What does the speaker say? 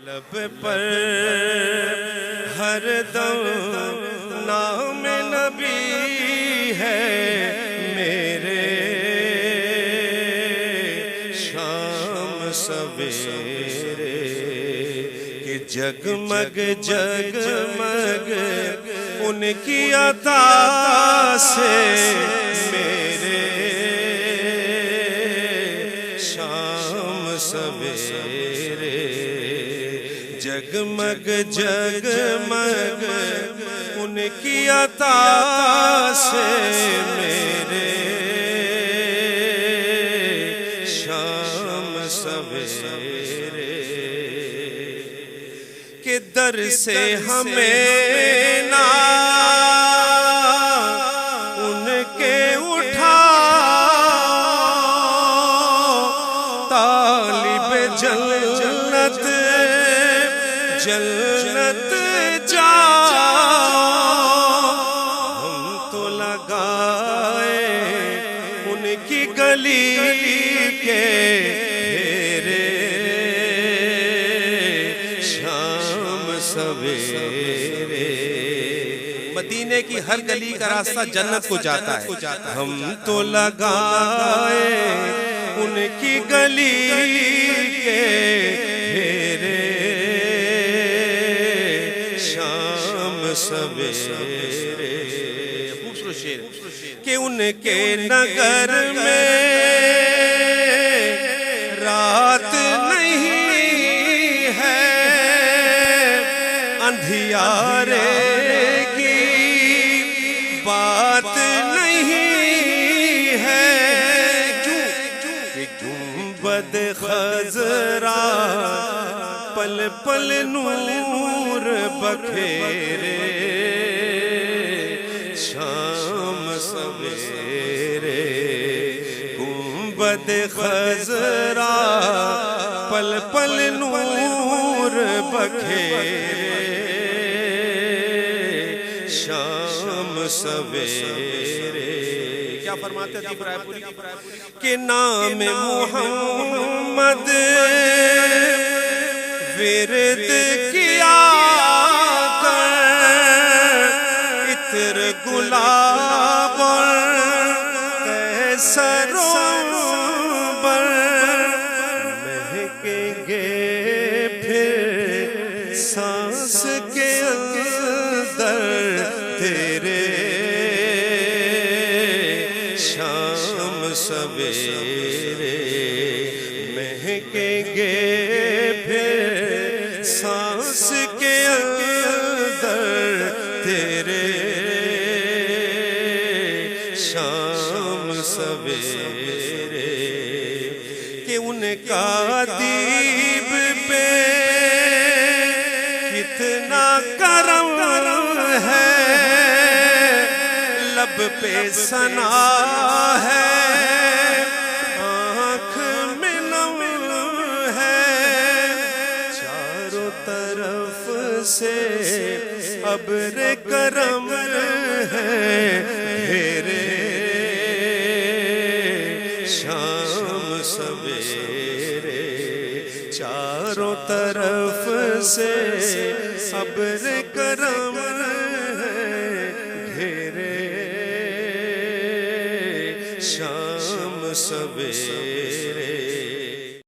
لب پر ہر دم نام نبی ہے میرے، شام سویرے کہ جگمگ جگمگ ان کی عطا سے میرے، شام سویرے جگمگ جگمگ ان کی عطا سے میرے، شام سویرے کہ در سے ہمیں نہ ان کے اٹھا، طالب جنت جنت جا، ہم تو لگائے ان کی گلی کے پھیرے، شام سویرے مدینے کی ہر گلی کا راستہ جنت کو جاتا ہے، ہم تو لگائے ان کی گلی کے پھیرے، شام سویرے خوبصورت شعر کہ ان کے نگر میں رات نہیں ہے، اندھیارے کی بات نہیں ہے، کہ گنبد خضرا پل پل نور بکھیرے، شام سویرے گنبد خضرا پل پل نور بکھیرے، شام سویرے کیا فرماتے ہیں دیپ رائے پوری کہ نام محمد ورد کیا کر، عطر گلاب کیسر بر مہکیں گے پھر سانس کے اندر تیرے، شام سویرے مہکیں گے پھر سانس کے اندر تیرے، شام سویرے کہ ان کا دیب پہ کتنا کرم ہے، لب پہ ثنا ہے، آنکھ میں نم ہے، چاروں طرف سے ابر کرم ہے گھیرے، شام سویرے چاروں طرف سے ابر کرم